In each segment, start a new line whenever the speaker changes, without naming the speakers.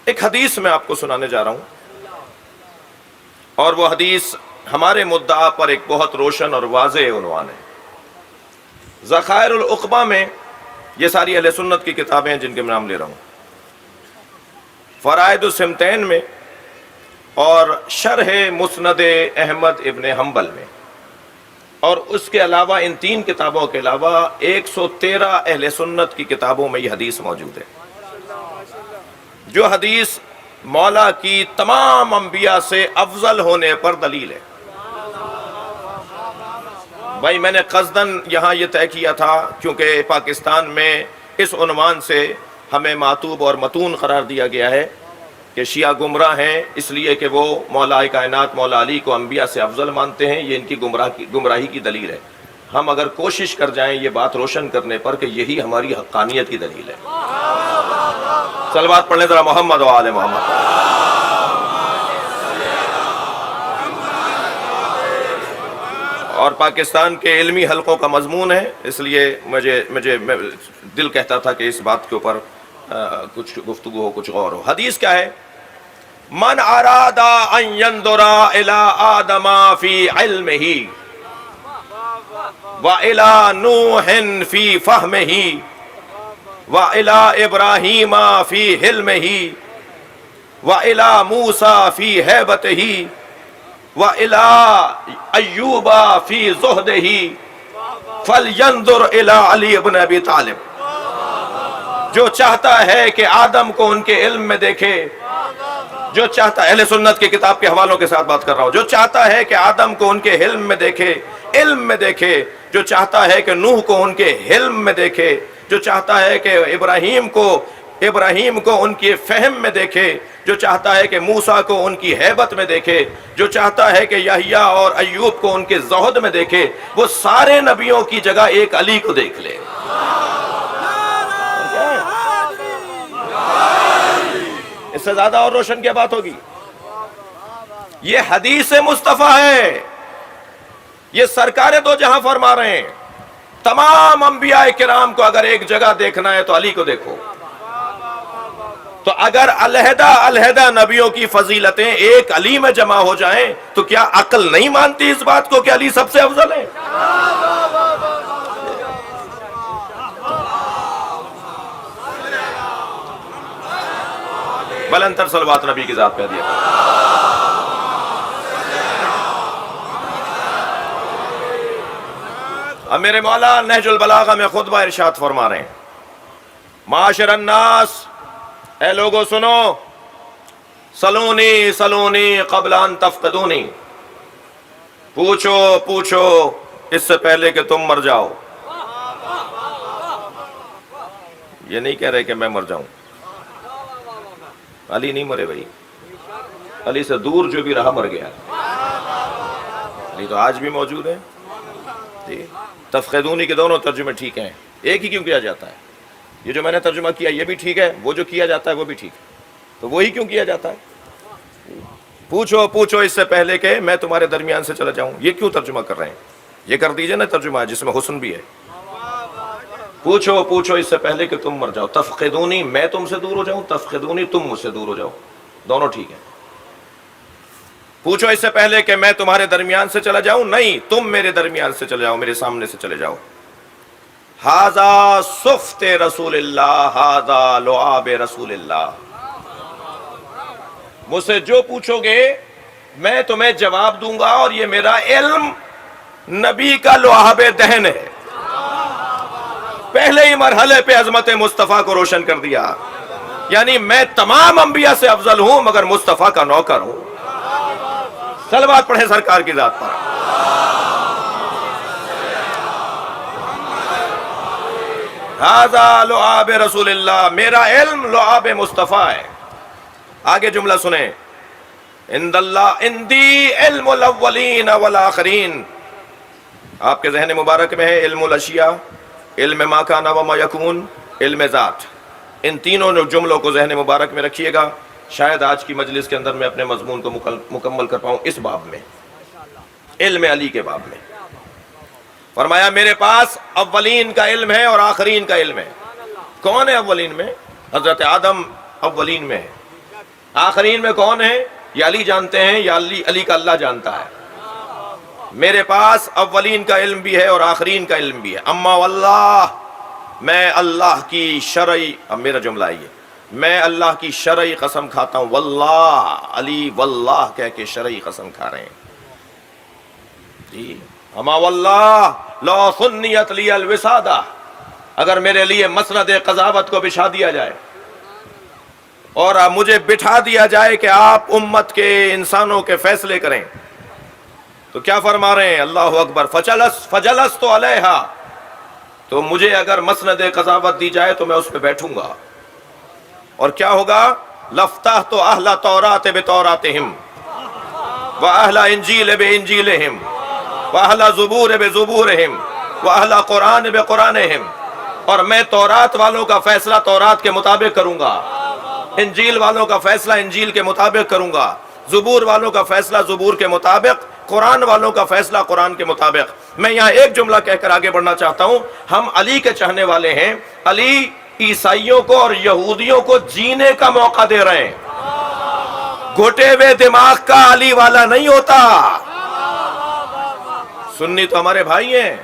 ایک حدیث میں آپ کو سنانے جا رہا ہوں، اور وہ حدیث ہمارے مدعا پر ایک بہت روشن اور واضح عنوان ہے۔ ذخائر العقبہ میں، یہ ساری اہل سنت کی کتابیں ہیں جن کے میں نام لے رہا ہوں، فرائض السمتین میں، اور شرح مسند احمد ابن حنبل میں، اور اس کے علاوہ ان تین کتابوں کے علاوہ 113 اہل سنت کی کتابوں میں یہ حدیث موجود ہے، جو حدیث مولا کی تمام انبیاء سے افضل ہونے پر دلیل ہے۔ بھائی میں نے قصداً یہاں یہ طے کیا تھا کیونکہ پاکستان میں اس عنوان سے ہمیں معتوب اور متون قرار دیا گیا ہے کہ شیعہ گمراہ ہیں اس لیے کہ وہ مولا کائنات مولا علی کو انبیاء سے افضل مانتے ہیں، یہ ان کی گمراہی کی دلیل ہے۔ ہم اگر کوشش کر جائیں یہ بات روشن کرنے پر کہ یہی ہماری حقانیت کی دلیل ہے۔ صلوات پڑھنے ذرا محمد و آل محمد۔ اور پاکستان کے علمی حلقوں کا مضمون ہے، اس لیے مجھے دل کہتا تھا کہ اس بات کے اوپر کچھ گفتگو ہو، کچھ غور ہو۔ حدیث کیا ہے؟ من اراد ان ينظر الى آدم فی علمہ وَإِلَى نُوحٍ فِي فَهْمِهِ وَإِلَى إِبْرَاهِيمَ فِي حِلْمِهِ وَإِلَى مُوسَى فِي هَيْبَتِهِ وَإِلَى أَيُّوبَ فِي زُهْدِهِ فَلْيَنظُرْ إِلَى عَلِي بن ابی طالب۔ جو چاہتا ہے کہ آدم کو ان کے علم میں دیکھے، جو چاہتا، اہل سنت کی کتاب کے حوالوں کے ساتھ بات کر رہا ہوں، جو چاہتا ہے کہ آدم کو ان کے علم میں دیکھے، علم میں دیکھے، جو چاہتا ہے کہ نوح کو ان کے علم میں دیکھے، جو چاہتا ہے کہ ابراہیم کو ان کی فہم میں دیکھے، جو چاہتا ہے کہ موسیٰ کو ان کی ہیبت میں دیکھے، جو چاہتا ہے کہ یحییٰ اور ایوب کو ان کے زہد میں دیکھے، وہ سارے نبیوں کی جگہ ایک علی کو دیکھ لے۔ اس سے زیادہ اور روشن کیا بات ہوگی؟ یہ حدیث مصطفیٰ ہے، یہ سرکار دو جہاں فرما رہے ہیں تمام انبیاء کرام کو اگر ایک جگہ دیکھنا ہے تو علی کو دیکھو۔ تو اگر علیحدہ نبیوں کی فضیلتیں ایک علی میں جمع ہو جائیں تو کیا عقل نہیں مانتی اس بات کو کہ علی سب سے افضل ہے؟ بلندتر صلوات نبی کی ذات پہ دیا۔ اب میرے مولا نہج البلاغہ میں خطبہ ارشاد فرما رہے ہیں، معاشر الناس، اے لوگو سنو، سلونی سلونی قبل ان تفقدونی، پوچھو اس سے پہلے کہ تم مر جاؤ۔ یہ نہیں کہہ رہے کہ میں مر جاؤں، علی نہیں مرے بھائی، علی سے دور جو بھی رہا مر گیا، علی تو آج بھی موجود ہے۔ تفقدونی کے دونوں ترجمے ٹھیک ہیں، ایک ہی کیوں کیا جاتا ہے؟ یہ جو میں نے ترجمہ کیا یہ بھی ٹھیک ہے، وہ جو کیا جاتا ہے وہ بھی ٹھیک ہے، تو وہی کیوں کیا جاتا ہے؟ پوچھو اس سے پہلے کہ میں تمہارے درمیان سے چلا جاؤں، یہ کیوں ترجمہ کر رہے ہیں؟ یہ کر دیجئے نا ترجمہ جس میں حسن بھی ہے۔ پوچھو اس سے پہلے کہ تم مر جاؤ، تفقدونی میں تم سے دور ہو جاؤں، تفقدونی تم مجھ سے دور ہو جاؤ، دونوں ٹھیک ہیں۔ پوچھو اس سے پہلے کہ میں تمہارے درمیان سے چلا جاؤں، نہیں تم میرے درمیان سے چلے جاؤ، میرے سامنے سے چلے جاؤ۔ ھذا صفت رسول اللہ، ھذا لعاب رسول اللہ، مجھ سے جو پوچھو گے میں تمہیں جواب دوں گا، اور یہ میرا علم نبی کا لعاب دہن ہے۔ پہلے ہی مرحلے پہ عظمت مصطفیٰ کو روشن کر دیا، یعنی میں تمام انبیاء سے افضل ہوں مگر مصطفیٰ کا نوکر ہوں۔ صلوات پڑھیں سرکار کی ذات پر۔ ھذا لعاب رسول اللہ، میرا علم لعاب مصطفیٰ ہے۔ آگے جملہ سنیں، عندی علم الاولین والآخرین، آپ کے ذہن مبارک میں ہے علم الاشیاء، علم ما کان و ما یکون، علم ذات۔ ان تینوں جملوں کو ذہن مبارک میں رکھیے گا، شاید آج کی مجلس کے اندر میں اپنے مضمون کو مکمل کر پاؤں اس باب میں، علم علی کے باب میں۔ فرمایا میرے پاس اولین کا علم ہے اور آخرین کا علم ہے۔ کون ہے اولین میں؟ حضرت آدم اولین میں ہے، آخرین میں کون ہے؟ یا علی جانتے ہیں یا علی کا اللہ جانتا ہے؟ میرے پاس اولین کا علم بھی ہے اور آخرین کا علم بھی ہے. اما واللہ، میں اللہ کی شرعی، اب میرا جملہ ہے یہ، میں اللہ کی شرعی قسم کھاتا ہوں. واللہ، علی واللہ کہہ کے شرعی قسم کھا رہے ہیں جی. اما واللہ لو سنیت لی الوسادہ، اگر میرے لیے مسند قضاوت کو بچھا دیا جائے اور مجھے بٹھا دیا جائے کہ آپ امت کے انسانوں کے فیصلے کریں، تو کیا فرما رہے ہیں؟ اللہ اکبر. فجلست علیہا، تو مجھے اگر مسند قضاوت دی جائے تو میں اس پہ بیٹھوں گا. اور کیا ہوگا؟ لفتحت اہل تورات بتوراتہم واہل انجیل بانجیلہم واہل زبور بزبورہم واہل قرآن بقرآنہم، اور میں تورات والوں کا فیصلہ تورات کے مطابق کروں گا، انجیل والوں کا فیصلہ انجیل کے مطابق کروں گا، زبور والوں کا فیصلہ زبور کے مطابق، قرآن والوں کا فیصلہ قرآن کے مطابق. میں یہاں ایک جملہ کہہ کر آگے بڑھنا چاہتا ہوں. ہم علی کے چاہنے والے ہیں. علی عیسائیوں کو اور یہودیوں کو جینے کا موقع دے رہے ہیں. گھٹے ہوئے دماغ کا علی والا نہیں ہوتا. سنی تو ہمارے بھائی ہیں،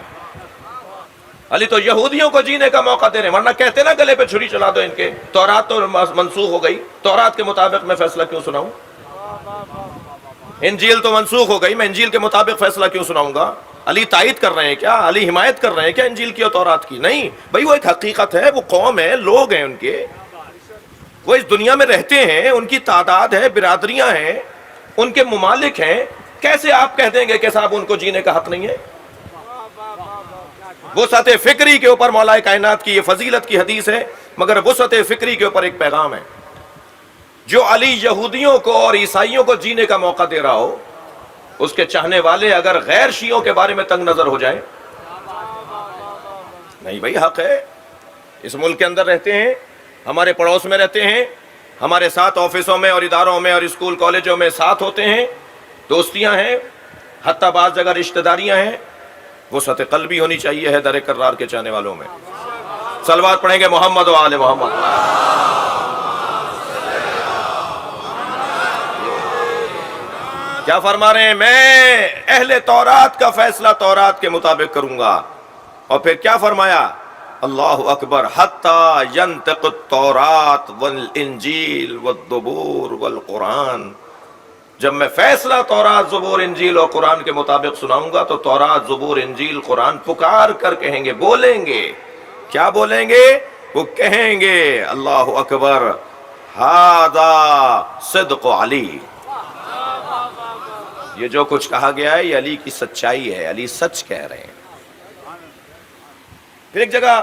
علی تو یہودیوں کو جینے کا موقع دے رہے ہیں، ورنہ کہتے نا گلے پہ چھری چلا دو ان کے. تورات تو منسوخ ہو گئی، تورات کے مطابق میں فیصلہ کیوں سناؤں؟ انجیل تو منسوخ ہو گئی، میں انجیل کے مطابق فیصلہ کیوں سناؤں گا؟ علی تائید کر رہے ہیں کیا؟ علی حمایت کر رہے ہیں کیا انجیل کی اور تورات کی؟ نہیں بھائی، وہ ایک حقیقت ہے، وہ قوم ہے، لوگ ہیں ان کے، وہ اس دنیا میں رہتے ہیں، ان کی تعداد ہے، برادریاں ہیں، ان کے ممالک ہیں. کیسے آپ کہہ دیں گے کہ صاحب ان کو جینے کا حق نہیں ہے؟ وسعت فکری کے اوپر مولا کائنات کی یہ فضیلت کی حدیث ہے، مگر وسعت فکری کے اوپر ایک پیغام ہے. جو علی یہودیوں کو اور عیسائیوں کو جینے کا موقع دے رہا ہو، اس کے چاہنے والے اگر غیر شیعوں کے بارے میں تنگ نظر ہو جائیں، نہیں بھائی حق ہے. اس ملک کے اندر رہتے ہیں، ہمارے پڑوس میں رہتے ہیں، ہمارے ساتھ آفسوں میں اور اداروں میں اور اسکول کالجوں میں ساتھ ہوتے ہیں، دوستیاں ہیں، حتیٰ بعض جگہ رشتہ داریاں ہیں. وسعت قلبی ہونی چاہیے ہے در کرار کے چاہنے والوں میں. صلوات پڑھیں گے محمد و آل محمد. کیا فرما رہے ہیں؟ میں اہل تورات کا فیصلہ تورات کے مطابق کروں گا. اور پھر کیا فرمایا؟ اللہ اکبر. حتی ینطق التورات والانجیل والزبور والقرآن. جب میں فیصلہ تورات زبور انجیل اور قرآن کے مطابق سناؤں گا تو تورات زبور انجیل قرآن پکار کر کہیں گے، بولیں گے. کیا بولیں گے؟ وہ کہیں گے اللہ اکبر، ھذا صدق علی. یہ جو کچھ کہا گیا ہے یہ علی کی سچائی ہے، علی سچ کہہ رہے ہیں. پھر ایک جگہ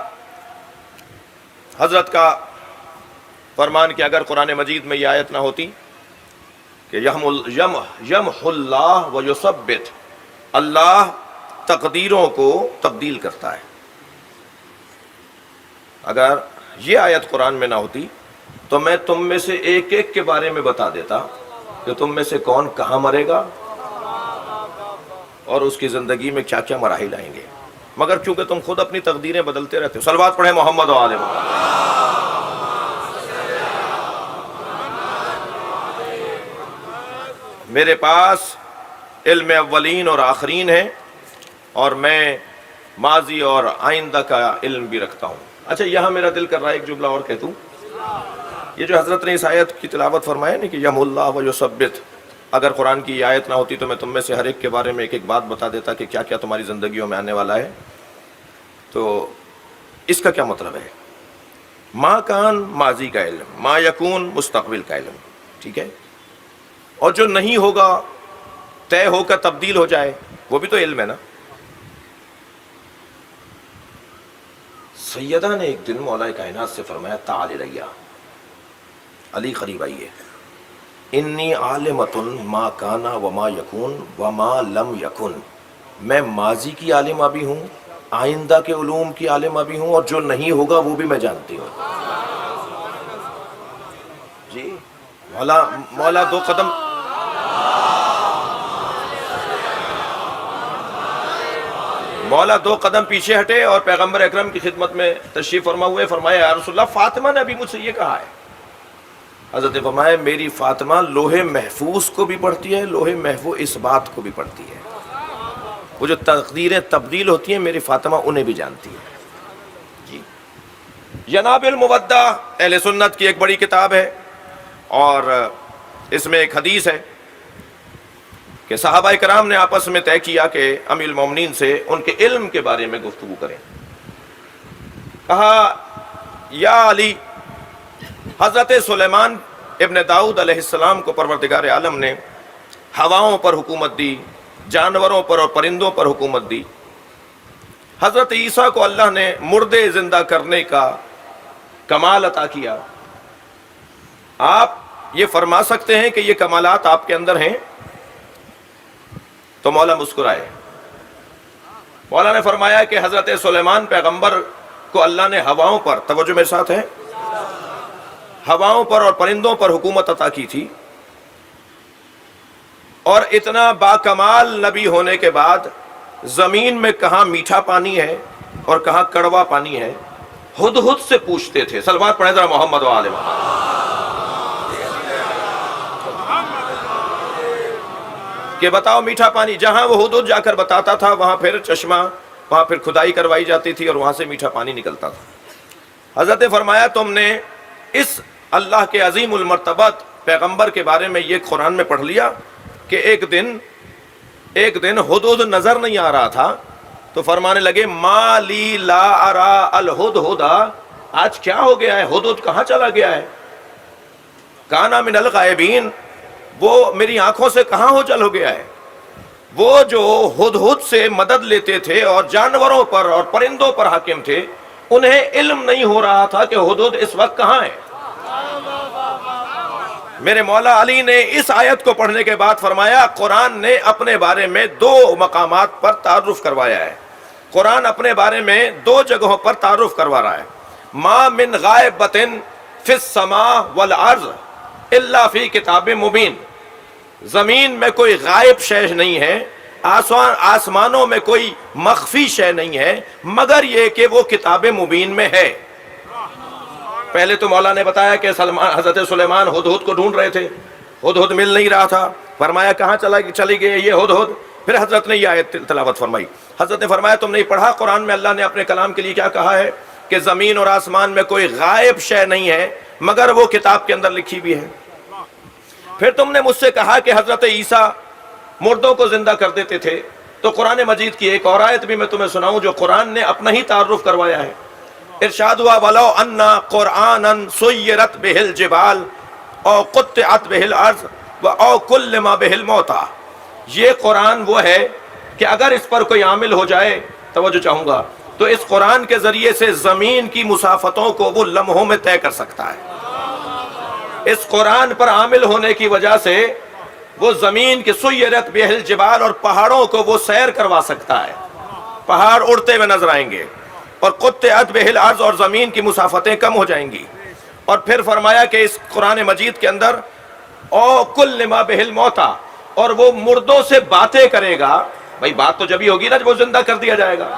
حضرت کا فرمان کہ اگر قرآن مجید میں یہ آیت نہ ہوتی کہ یمح اللہ و یثبت، اللہ تقدیروں کو تبدیل کرتا ہے، اگر یہ آیت قرآن میں نہ ہوتی تو میں تم میں سے ایک ایک کے بارے میں بتا دیتا کہ تم میں سے کون کہاں مرے گا اور اس کی زندگی میں کیا کیا مراحل آئیں گے. مگر چونکہ تم خود اپنی تقدیریں بدلتے رہتے ہو. صلوات پڑھیں محمد و آل محمد. میرے پاس علم اولین اور آخرین ہے اور میں ماضی اور آئندہ کا علم بھی رکھتا ہوں. اچھا، یہاں میرا دل کر رہا ہے ایک جملہ اور کہہ دوں. یہ جو حضرت نے اس آیت کی تلاوت فرمایا نا کہ یم اللہ و یثبت، اگر قرآن کی یہ آیت نہ ہوتی تو میں تم میں سے ہر ایک کے بارے میں ایک ایک بات بتا دیتا کہ کیا کیا تمہاری زندگیوں میں آنے والا ہے. تو اس کا کیا مطلب ہے؟ ما کان ماضی کا علم، ما یکون مستقبل کا علم، ٹھیک ہے. اور جو نہیں ہوگا طے ہو کر تبدیل ہو جائے وہ بھی تو علم ہے نا. سیدہ نے ایک دن مولا کائنات سے فرمایا تعال الیہ، علی قریب آئیے، انی عالمۃ ما کانا وما یکون وما لم یکن. میں ماضی کی عالمہ بھی ہوں، آئندہ کے علوم کی عالمہ بھی ہوں، اور جو نہیں ہوگا وہ بھی میں جانتی ہوں. جی مولا دو قدم پیچھے ہٹے اور پیغمبر اکرم کی خدمت میں تشریف فرما ہوئے. فرمایا یا رسول اللہ، فاطمہ نے ابھی مجھ سے یہ کہا ہے حضرت فرمایا میری فاطمہ لوہے محفوظ کو بھی پڑھتی ہے، لوہے محفوظ اس بات کو بھی پڑھتی ہے، وہ جو تقدیریں تبدیل ہوتی ہیں میری فاطمہ انہیں بھی جانتی ہے۔ جی جناب المودہ اہل سنت کی ایک بڑی کتاب ہے، اور اس میں ایک حدیث ہے کہ صحابہ کرام نے آپس میں طے کیا کہ امیر المومنین سے ان کے علم کے بارے میں گفتگو کریں۔ کہا یا علی، حضرت سلیمان ابن داؤد علیہ السلام کو پروردگار عالم نے ہواؤں پر حکومت دی، جانوروں پر اور پرندوں پر حکومت دی۔ حضرت عیسیٰ کو اللہ نے مردے زندہ کرنے کا کمال عطا کیا۔ آپ یہ فرما سکتے ہیں کہ یہ کمالات آپ کے اندر ہیں؟ تو مولا مسکرائے۔ مولا نے فرمایا کہ حضرت سلیمان پیغمبر کو اللہ نے ہواؤں پر، توجہ میرے ساتھ ہے، ہواؤں پر اور پرندوں پر حکومت عطا کی تھی، اور اتنا باکمال نبی ہونے کے بعد زمین میں کہاں میٹھا پانی ہے اور کہاں کڑوا پانی ہے ہدہد سے پوچھتے تھے۔ صلوات پڑھیں ذرا محمد و آل محمد۔ کہ بتاؤ میٹھا پانی، جہاں وہ ہدہد جا کر بتاتا تھا وہاں پھر چشمہ، وہاں پھر کھدائی کروائی جاتی تھی اور وہاں سے میٹھا پانی نکلتا تھا۔ حضرت فرمایا تم نے اس اللہ کے عظیم المرتبت پیغمبر کے بارے میں یہ قرآن میں پڑھ لیا کہ ایک دن ہدہد نظر نہیں آ رہا تھا، تو فرمانے لگے ما لی لا ارا الہدہد، آج کیا ہو گیا ہے، ہدہد کہاں چلا گیا ہے؟ کانا من الغائبین، وہ میری آنکھوں سے کہاں اوجھل ہو گیا ہے؟ وہ جو ہدہد سے مدد لیتے تھے اور جانوروں پر اور پرندوں پر حاکم تھے، انہیں علم نہیں ہو رہا تھا کہ ہدہد اس وقت کہاں ہے۔ میرے مولا علی نے اس آیت کو پڑھنے کے بعد فرمایا قرآن نے اپنے بارے میں دو مقامات پر تعارف کروایا ہے، قرآن اپنے بارے میں دو جگہوں پر تعارف کروا رہا ہے۔ ما من غائبۃ فی السماء والارض الا فی کتاب مبین، زمین میں کوئی غائب شے نہیں ہے، آسمانوں میں کوئی مخفی شے نہیں ہے، مگر یہ کہ وہ کتاب مبین میں ہے۔ پہلے تو مولا نے بتایا کہ حضرت سلیمان ہدہد کو ڈھونڈ رہے تھے، ہدہد مل نہیں رہا تھا، فرمایا کہاں چلی گئی یہ ہدہد؟ پھر حضرت نے یہ آیت تلاوت فرمائی۔ حضرت نے فرمایا تم نے پڑھا قرآن میں اللہ نے اپنے کلام کے لیے کیا کہا ہے کہ زمین اور آسمان میں کوئی غائب شے نہیں ہے مگر وہ کتاب کے اندر لکھی بھی ہے۔ پھر تم نے مجھ سے کہا کہ حضرت عیسیٰ مردوں کو زندہ کر دیتے تھے، تو قرآن مجید کی ایک اور آیت بھی میں تمہیں سناؤں جو قرآن نے اپنا ہی تعارف کروایا ہے۔ ارشاد ہوا وَلَوْ أَنَّا قُرْآنًا سُيِّرَتْ بِهِ الْجِبَالُ أَوْ قُطِّعَتْ بِهِ الْأَرْضُ وَأَوْ كُلِّمَ بِهِ الْمَوْتَىٰ، یہ قرآن وہ ہے کہ اگر اس پر کوئی عامل ہو جائے، توجہ چاہوں گا، تو اس قرآن کے ذریعے سے زمین کی مسافتوں کو وہ لمحوں میں طے کر سکتا ہے۔ اس قرآن پر عامل ہونے کی وجہ سے وہ زمین کی سُيِّرَتْ بِهِ الْجِبَالُ اور پہاڑوں کو وہ سیر کروا سکتا ہے، پہاڑ اڑتے ہوئے نظر آئیں گے، اور قطعت بہ الارض اور زمین کی مسافتیں کم ہو جائیں گی۔ اور پھر فرمایا کہ اس قرآن مجید کے اندر او کلم بہ الموتیٰ، اور وہ مردوں سے باتیں کرے گا۔ بھائی بات تو جبھی ہوگی نا جب وہ زندہ کر دیا جائے گا۔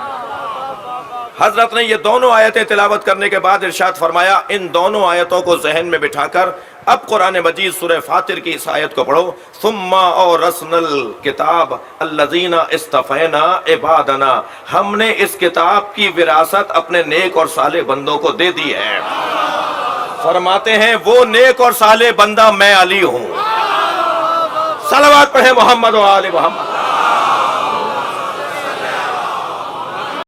حضرت نے یہ دونوں آیتیں تلاوت کرنے کے بعد ارشاد فرمایا ان دونوں آیتوں کو ذہن میں بٹھا کر اب قرآن مجید سورہ فاطر کی اس آیت کو پڑھو، ثم اورثنا الکتاب الذین اصطفینا عبادنا، ہم نے اس کتاب کی وراثت اپنے نیک اور صالح بندوں کو دے دی ہے۔ فرماتے ہیں وہ نیک اور صالح بندہ میں علی ہوں۔ صلوات پڑھیں محمد و آل محمد۔